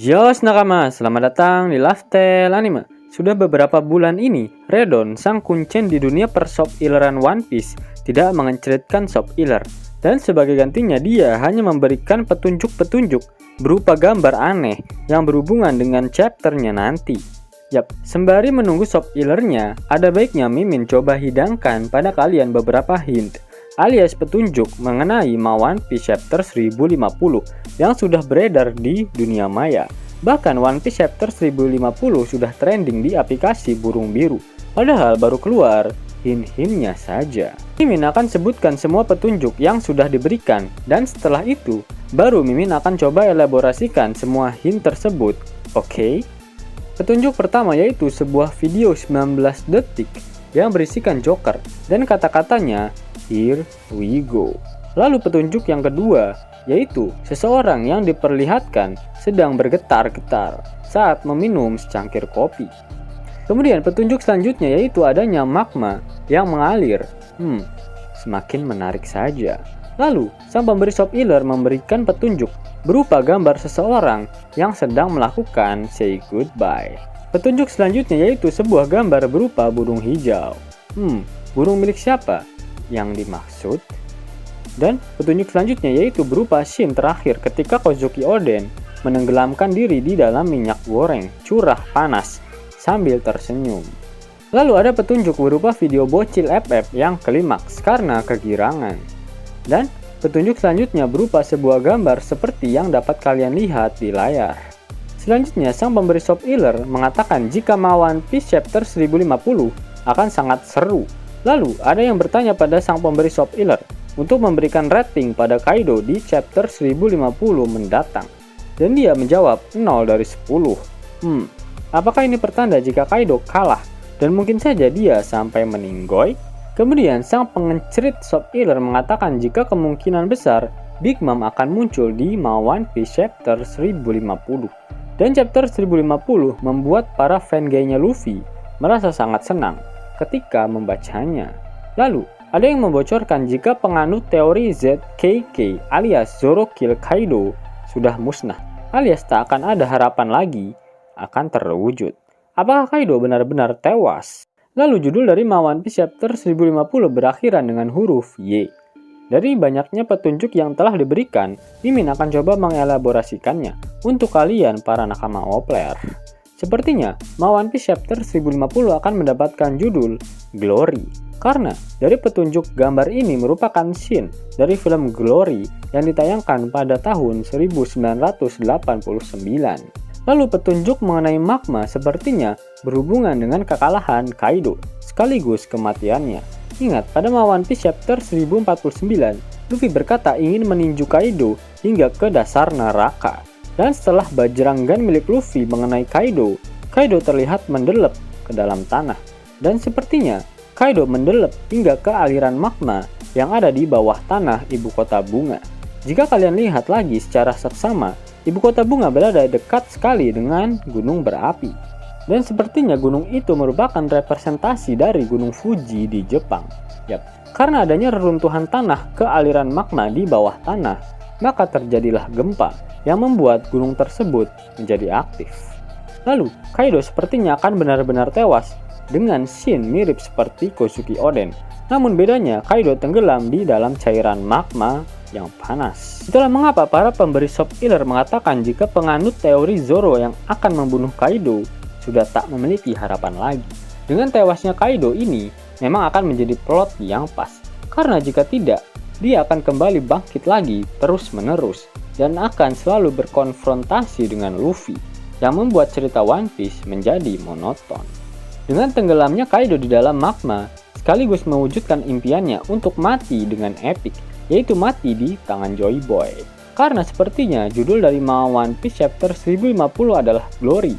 Yos nakama, selamat datang di Lifestyle Anime. Sudah beberapa bulan ini, Redon, sang kuncen di dunia per-shop ileran One Piece, tidak mengenceritkan shop iler. Dan sebagai gantinya dia hanya memberikan petunjuk-petunjuk berupa gambar aneh yang berhubungan dengan chapternya nanti. Yap, sembari menunggu shop ilernya, ada baiknya Mimin coba hidangkan pada kalian beberapa hint alias petunjuk mengenai One Piece chapter 1050 yang sudah beredar di dunia maya. Bahkan One Piece chapter 1050 sudah trending di aplikasi burung biru, padahal baru keluar hint-hintnya saja. Mimin akan sebutkan semua petunjuk yang sudah diberikan, dan setelah itu baru Mimin akan coba elaborasikan semua hint tersebut. Oke? Petunjuk pertama yaitu sebuah video 19 detik yang berisikan Joker dan kata-katanya "Here we go". Lalu petunjuk yang kedua yaitu seseorang yang diperlihatkan sedang bergetar-getar saat meminum secangkir kopi. Kemudian petunjuk selanjutnya yaitu adanya magma yang mengalir. Semakin menarik saja. Lalu sang pemberi shop iler memberikan petunjuk berupa gambar seseorang yang sedang melakukan say goodbye. Petunjuk selanjutnya yaitu sebuah gambar berupa burung hijau. Burung milik siapa yang dimaksud? Dan petunjuk selanjutnya yaitu berupa scene terakhir ketika Kozuki Oden menenggelamkan diri di dalam minyak goreng curah panas sambil tersenyum. Lalu ada petunjuk berupa video bocil FF yang klimaks karena kegirangan. Dan petunjuk selanjutnya berupa sebuah gambar seperti yang dapat kalian lihat di layar. Selanjutnya sang pemberi shop iler mengatakan jika One Piece chapter 1050 akan sangat seru. Lalu ada yang bertanya pada sang pemberi shop iler untuk memberikan rating pada Kaido di chapter 1050 mendatang. Dan dia menjawab 0 dari 10. Apakah ini pertanda jika Kaido kalah dan mungkin saja dia sampai meninggoy? Kemudian sang pengencerit shop iler mengatakan jika kemungkinan besar Big Mom akan muncul di One Piece chapter 1050. Dan chapter 1050 membuat para fangirl-nya Luffy merasa sangat senang ketika membacanya. Lalu ada yang membocorkan jika penganut teori ZKK alias Zoro Kill Kaido sudah musnah alias tak akan ada harapan lagi akan terwujud. Apakah Kaido benar-benar tewas? Lalu judul dari One Piece chapter 1050 berakhiran dengan huruf Y. Dari banyaknya petunjuk yang telah diberikan, Mimin akan coba mengelaborasikannya untuk kalian para nakama O-player. Sepertinya One Piece chapter 1050 akan mendapatkan judul Glory. Karena dari petunjuk gambar ini merupakan scene dari film Glory yang ditayangkan pada tahun 1989. Lalu petunjuk mengenai magma sepertinya berhubungan dengan kekalahan Kaido sekaligus kematiannya. Ingat, pada One Piece chapter 1049, Luffy berkata ingin meninju Kaido hingga ke dasar neraka. Dan setelah bajranggan milik Luffy mengenai Kaido, Kaido terlihat mendelep ke dalam tanah. Dan sepertinya Kaido mendelep hingga ke aliran magma yang ada di bawah tanah ibu kota bunga. Jika kalian lihat lagi secara seksama, ibu kota bunga berada dekat sekali dengan gunung berapi. Dan sepertinya gunung itu merupakan representasi dari gunung Fuji di Jepang. Karena adanya reruntuhan tanah ke aliran magma di bawah tanah, maka terjadilah gempa yang membuat gunung tersebut menjadi aktif. Lalu, Kaido sepertinya akan benar-benar tewas dengan scene mirip seperti Kozuki Oden. Namun bedanya Kaido tenggelam di dalam cairan magma yang panas. Itulah mengapa para pemberi shop iler mengatakan jika penganut teori Zoro yang akan membunuh Kaido sudah tak memiliki harapan lagi. Dengan tewasnya Kaido ini memang akan menjadi plot yang pas. Karena jika tidak, dia akan kembali bangkit lagi terus-menerus dan akan selalu berkonfrontasi dengan Luffy yang membuat cerita One Piece menjadi monoton. Dengan tenggelamnya Kaido di dalam magma sekaligus mewujudkan impiannya untuk mati dengan epic, yaitu mati di tangan Joy Boy. Karena sepertinya judul dari One Piece chapter 1050 adalah Glory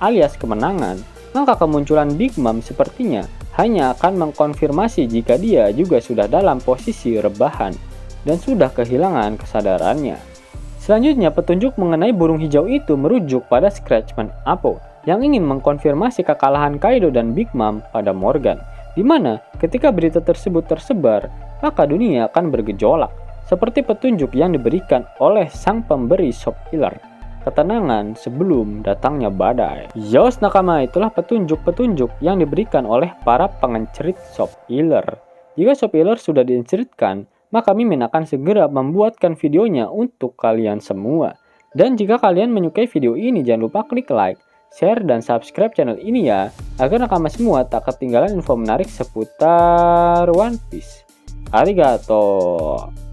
alias kemenangan, maka kemunculan Big Mom sepertinya hanya akan mengkonfirmasi jika dia juga sudah dalam posisi rebahan dan sudah kehilangan kesadarannya. Selanjutnya petunjuk mengenai burung hijau itu merujuk pada Scratchman Apple yang ingin mengkonfirmasi kekalahan Kaido dan Big Mom pada Morgan, di mana ketika berita tersebut tersebar, maka dunia akan bergejolak, seperti petunjuk yang diberikan oleh sang pemberi shop iler. ketenangan sebelum datangnya badai. Yos nakama, itulah petunjuk-petunjuk yang diberikan oleh para pengencerit shop healer. Jika shop healer sudah dienceritkan, maka Mimin akan segera membuatkan videonya untuk kalian semua. Dan jika kalian menyukai video ini, jangan lupa klik like, share, dan subscribe channel ini ya, agar nakama semua tak ketinggalan info menarik seputar One Piece. Arigato.